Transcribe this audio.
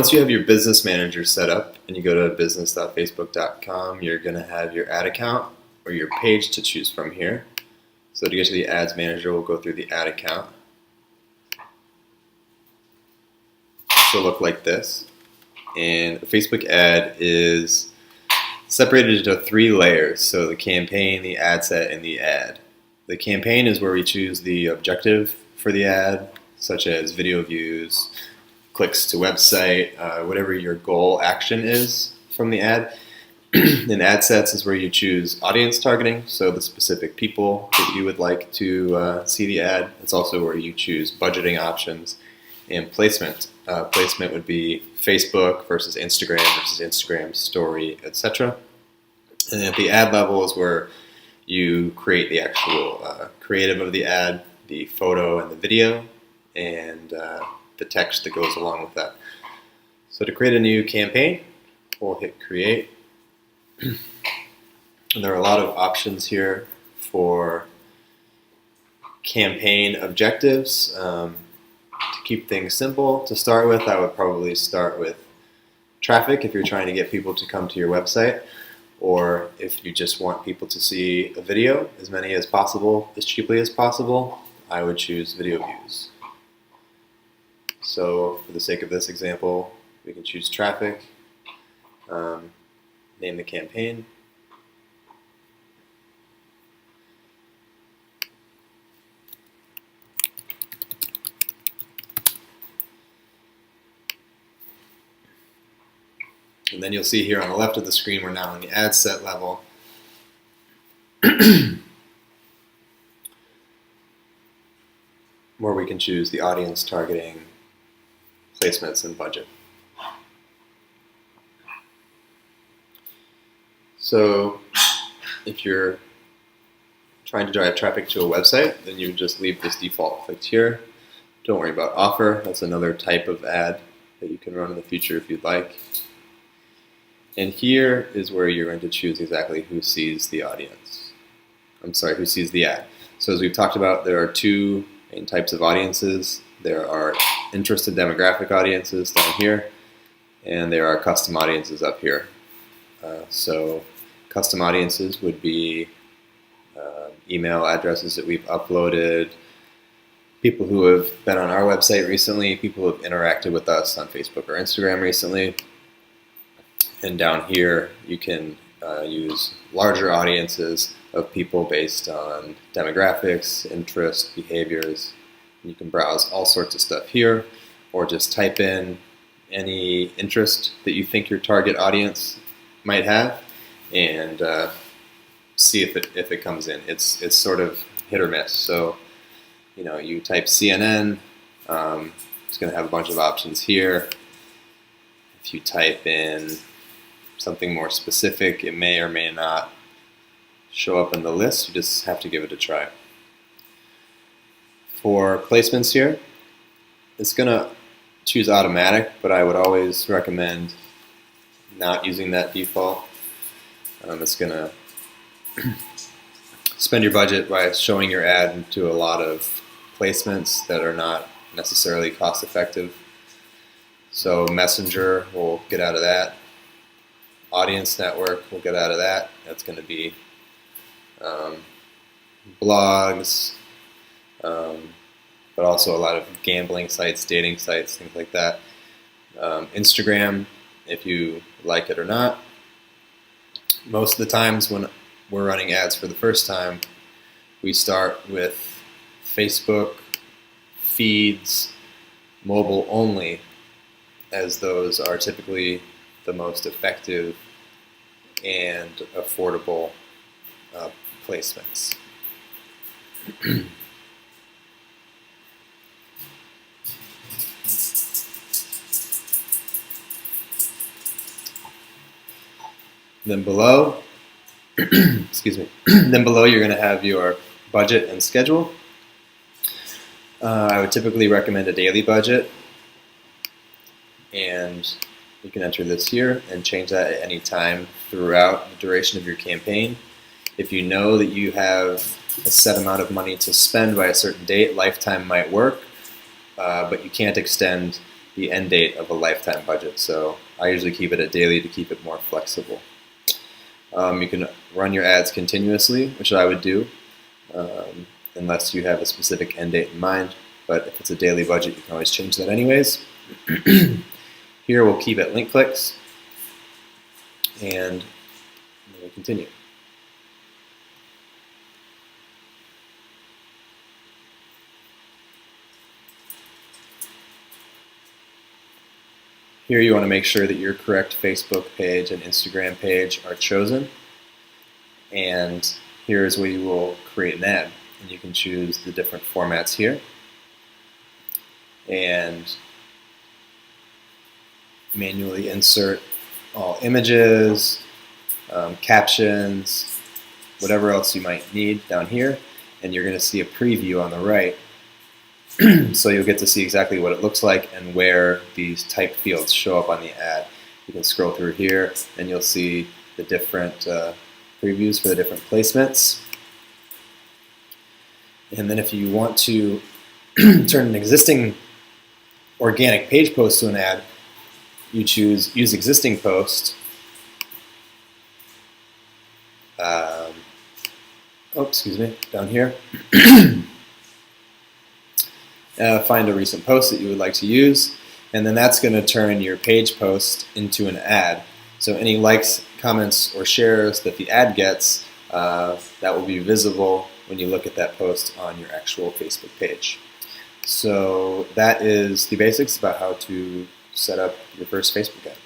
once you have your business manager set up and you go to business.facebook.com, you're going to have your ad account or your page to choose from here. So to get to the ads manager, we'll go through the ad account. It'll look like this. And a Facebook ad is separated into 3 layers. So the campaign, the ad set, and the ad. The campaign is where we choose the objective for the ad, such as video views, clicks to website, whatever your goal action is from the ad. And ad sets is where you choose audience targeting, so the specific people that you would like to see the ad. It's also where you choose budgeting options and placement. Placement would be Facebook versus Instagram story, etc. And at the ad level is where you create the actual creative of the ad, the photo and the video, and the text that goes along with that. So to create a new campaign, we'll hit create. And there are a lot of options here for campaign objectives. To keep things simple, to start with, I would probably start with traffic if you're trying to get people to come to your website, or if you just want people to see a video, as many as possible, as cheaply as possible, I would choose video views. So for the sake of this example, we can choose traffic, name the campaign, and then you'll see here on the left of the screen we're now on the ad set level. Where we can choose the audience targeting, placements, and budget. So if you're trying to drive traffic to a website, then you would just leave this default clicked here. Don't worry about offer. That's another type of ad that you can run in the future if you'd like. And here is where you're going to choose exactly who sees the audience. Who sees the ad. So as we've talked about, there are 2 main types of audiences. There are interested demographic audiences down here, and there are custom audiences up here. So custom audiences would be email addresses that we've uploaded, people who have been on our website recently, people who have interacted with us on Facebook or Instagram recently. And down here you can use larger audiences of people based on demographics, interests, behaviors. You can browse all sorts of stuff here, or just type in any interest that you think your target audience might have, and see if it comes in. It's sort of hit or miss. So you type CNN, it's going to have a bunch of options here. If you type in something more specific, it may or may not show up in the list. You just have to give it a try. For placements here, it's going to choose automatic, but I would always recommend not using that default. It's going to spend your budget by showing your ad into a lot of placements that are not necessarily cost effective. So Messenger will get out of that. Audience network will get out of that. That's going to be blogs, but also a lot of gambling sites, dating sites, things like that. Instagram, if you like it or not. Most of the times when we're running ads for the first time, we start with Facebook feeds, mobile only, as those are typically the most effective and affordable placements. Then below, excuse me, then below you're going to have your budget and schedule. I would typically recommend a daily budget, and you can enter this here and change that at any time throughout the duration of your campaign. If you know that you have a set amount of money to spend by a certain date, lifetime might work, but you can't extend the end date of a lifetime budget. So I usually keep it at daily to keep it more flexible. You can run your ads continuously, which I would do, unless you have a specific end date in mind. But if it's a daily budget, you can always change that anyways. Here we'll keep it link clicks, and we'll continue. Here you want to make sure that your correct Facebook page and Instagram page are chosen. And here is where you will create an ad. And you can choose the different formats here. And manually insert all images, captions, whatever else you might need down here. And you're going to see a preview on the right. So you'll get to see exactly what it looks like and where these type fields show up on the ad. You can scroll through here and you'll see the different previews for the different placements. And then if you want to turn an existing organic page post to an ad, you choose Use Existing Post. Down here. Find a recent post that you would like to use, and then that's going to turn your page post into an ad. So any likes, comments, or shares that the ad gets, that will be visible when you look at that post on your actual Facebook page. So that is the basics about how to set up your first Facebook ad.